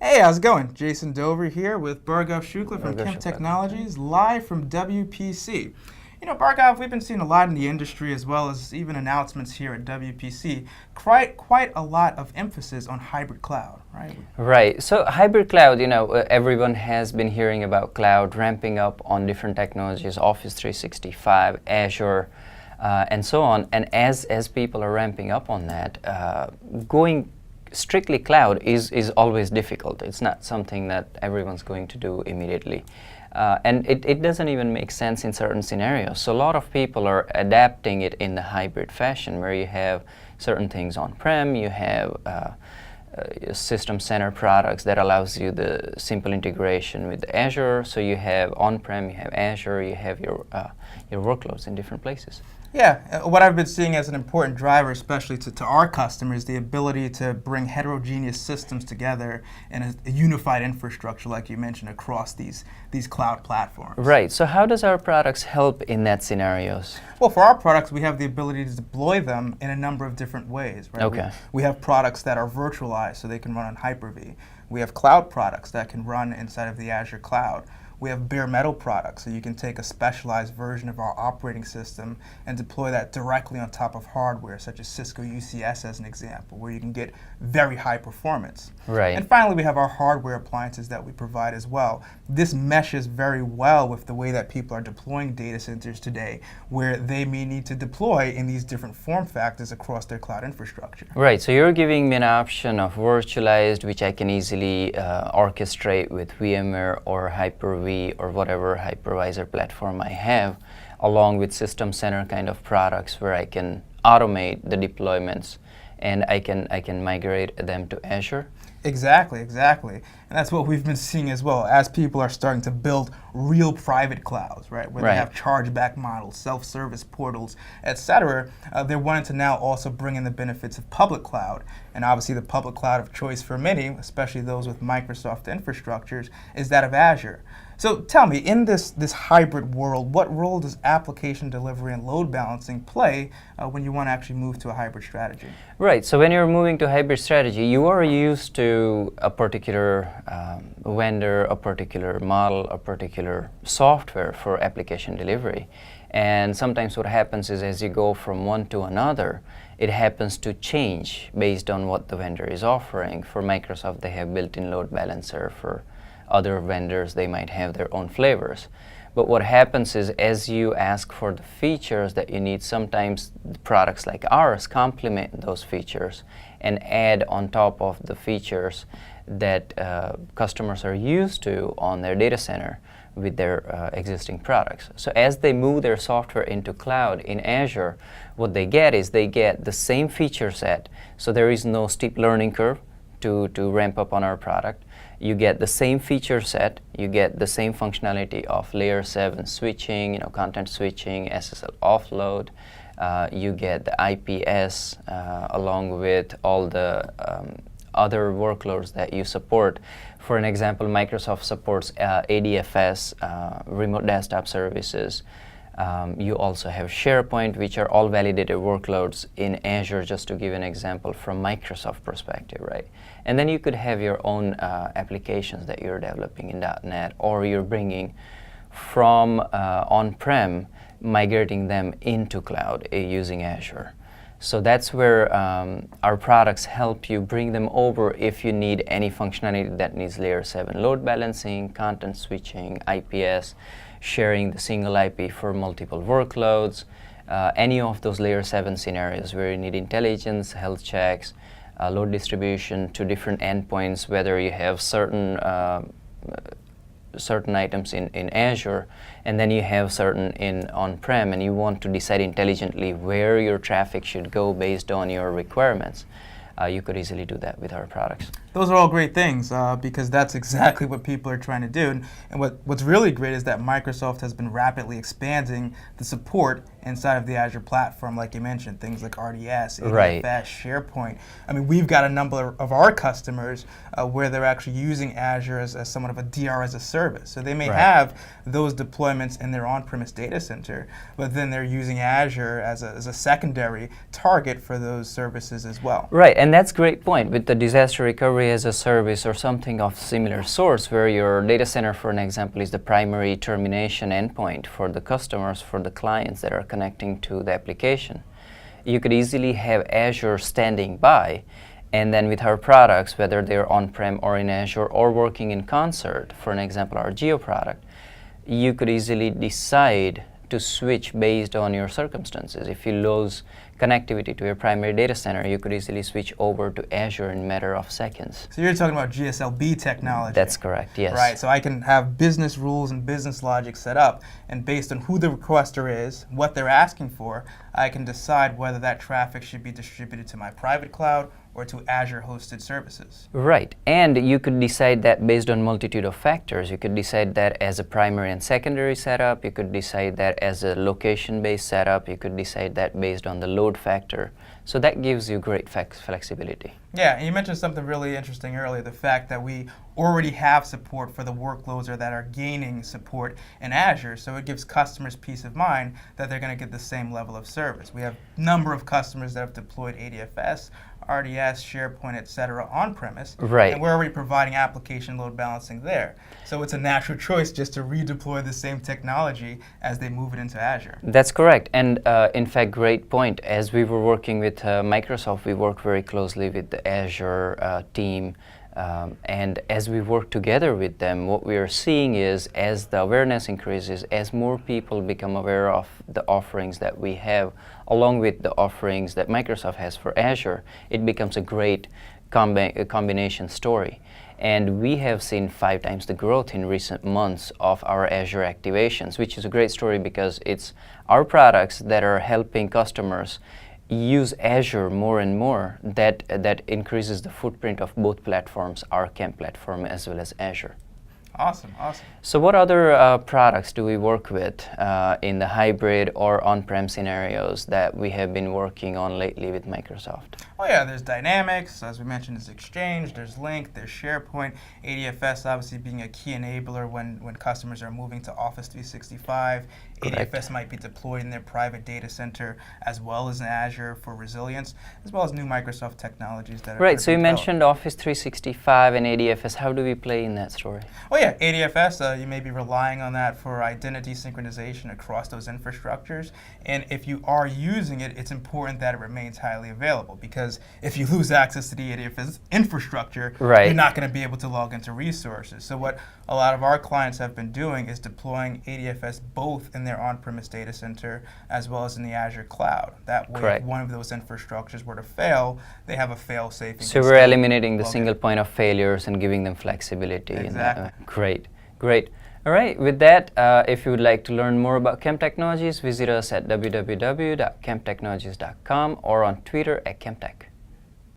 Hey, how's it going? Jason Dover here with Bhargav Shukla from Bhargav KEMP Shukla. Technologies, live from WPC. You know, Bhargav, we've been seeing a lot in the industry as well as even announcements here at WPC. Quite a lot of emphasis on hybrid cloud, right? Right. So hybrid cloud, everyone has been hearing about cloud ramping up on different technologies, Office 365, Azure, and so on. And as people are ramping up on that, going strictly cloud is always difficult. It's not something that everyone's going to do immediately. And it doesn't even make sense in certain scenarios. So a lot of people are adapting it in the hybrid fashion where you have certain things on-prem, you have system center products that allows you the simple integration with Azure. So you have on-prem, you have Azure, you have your workloads in different places. Yeah, what I've been seeing as an important driver, especially to our customers, the ability to bring heterogeneous systems together in a unified infrastructure, like you mentioned, across these cloud platforms. Right. So how does our products help in that scenarios? Well, for our products, we have the ability to deploy them in a number of different ways. Right? Okay. We have products that are virtualized, so they can run on Hyper-V. We have cloud products that can run inside of the Azure cloud. We have bare metal products, so you can take a specialized version of our operating system and deploy that directly on top of hardware, such as Cisco UCS as an example, where you can get very high performance. Right. And finally, we have our hardware appliances that we provide as well. This meshes very well with the way that people are deploying data centers today, where they may need to deploy in these different form factors across their cloud infrastructure. Right, so you're giving me an option of virtualized, which I can easily orchestrate with VMware or Hyper-V or whatever hypervisor platform I have, along with system center kind of products where I can automate the deployments and I can migrate them to Azure. Exactly. And that's what we've been seeing as well, as people are starting to build real private clouds, right? Where they have chargeback models, self-service portals, etc. They're wanting to now also bring in the benefits of public cloud. And obviously the public cloud of choice for many, especially those with Microsoft infrastructures, is that of Azure. So tell me, in this hybrid world, what role does application delivery and load balancing play when you want to actually move to a hybrid strategy? Right, so when you're moving to hybrid strategy, you are used to a particular vendor, a particular model, a particular software for application delivery. And sometimes what happens is as you go from one to another, it happens to change based on what the vendor is offering. For Microsoft, they have built-in load balancer. For other vendors, they might have their own flavors. But what happens is as you ask for the features that you need, sometimes products like ours complement those features and add on top of the features that customers are used to on their data center with their existing products. So as they move their software into cloud in Azure, what they get is they get the same feature set, so there is no steep learning curve to ramp up on our product. You get the same feature set, you get the same functionality of layer 7 switching, content switching, SSL offload. You get the IPS along with all the other workloads that you support. For an example, Microsoft supports ADFS, remote desktop services. You also have SharePoint, which are all validated workloads in Azure, just to give an example from Microsoft perspective, right? And then you could have your own applications that you're developing in .NET, or you're bringing from on-prem, migrating them into cloud using Azure. So that's where our products help you bring them over if you need any functionality that needs layer 7 load balancing, content switching, IPS, sharing the single IP for multiple workloads, any of those layer 7 scenarios where you need intelligence, health checks, load distribution to different endpoints, whether you have certain items in Azure and then you have certain in on-prem, and you want to decide intelligently where your traffic should go based on your requirements. You could easily do that with our products. Those are all great things because that's exactly what people are trying to do. And what's really great is that Microsoft has been rapidly expanding the support inside of the Azure platform, like you mentioned, things like RDS, ADFS, SharePoint. I mean, we've got a number of our customers where they're actually using Azure as somewhat of a DR as a service. So they may have those deployments in their on-premise data center, but then they're using Azure as a secondary target for those services as well. Right, and that's a great point. With the disaster recovery directory as a service or something of similar source, where your data center, for an example, is the primary termination endpoint for the customers, for the clients that are connecting to the application, you could easily have Azure standing by, and then with our products, whether they're on-prem or in Azure or working in concert, for an example, our Geo product, you could easily decide to switch based on your circumstances. If you lose connectivity to your primary data center, you could easily switch over to Azure in a matter of seconds. So you're talking about GSLB technology. That's correct, yes. Right, so I can have business rules and business logic set up, and based on who the requester is, what they're asking for, I can decide whether that traffic should be distributed to my private cloud or to Azure hosted services. Right, and you could decide that based on multitude of factors. You could decide that as a primary and secondary setup, you could decide that as a location-based setup, you could decide that based on the load factor. So that gives you great flexibility. Yeah, and you mentioned something really interesting earlier, the fact that we already have support for the workloads or that are gaining support in Azure, so it gives customers peace of mind that they're going to get the same level of service. We have a number of customers that have deployed ADFS, RDS, SharePoint, etc. on-premise, right. And we're already providing application load balancing there. So it's a natural choice just to redeploy the same technology as they move it into Azure. That's correct, and in fact, great point. As we were working with Microsoft, we worked very closely with the Azure team, and as we work together with them, what we are seeing is as the awareness increases, as more people become aware of the offerings that we have, along with the offerings that Microsoft has for Azure, it becomes a great combination story. And we have seen 5 times the growth in recent months of our Azure activations, which is a great story because it's our products that are helping customers use Azure more and more. That increases the footprint of both platforms, our KEMP platform as well as Azure. Awesome, awesome. So what other products do we work with in the hybrid or on-prem scenarios that we have been working on lately with Microsoft? Oh yeah, there's Dynamics, as we mentioned, there's Exchange, there's Link, there's SharePoint, ADFS obviously being a key enabler when customers are moving to Office 365. Correct. ADFS might be deployed in their private data center as well as in Azure for resilience, as well as new Microsoft technologies that are right, so you developed. mentioned Office 365 and ADFS. How do we play in that story? Oh yeah, ADFS, you may be relying on that for identity synchronization across those infrastructures. And if you are using it, it's important that it remains highly available, because if you lose access to the ADFS infrastructure, right. You're not going to be able to log into resources. So what a lot of our clients have been doing is deploying ADFS both in their on-premise data center as well as in the Azure cloud. That way, Correct. if one of those infrastructures were to fail, they have a fail-safe. So we're eliminating the single point of failures and giving them flexibility. Exactly. Great, great. All right, with that, if you would like to learn more about KEMP Technologies, visit us at www.kemptechnologies.com or on Twitter at KEMPTech.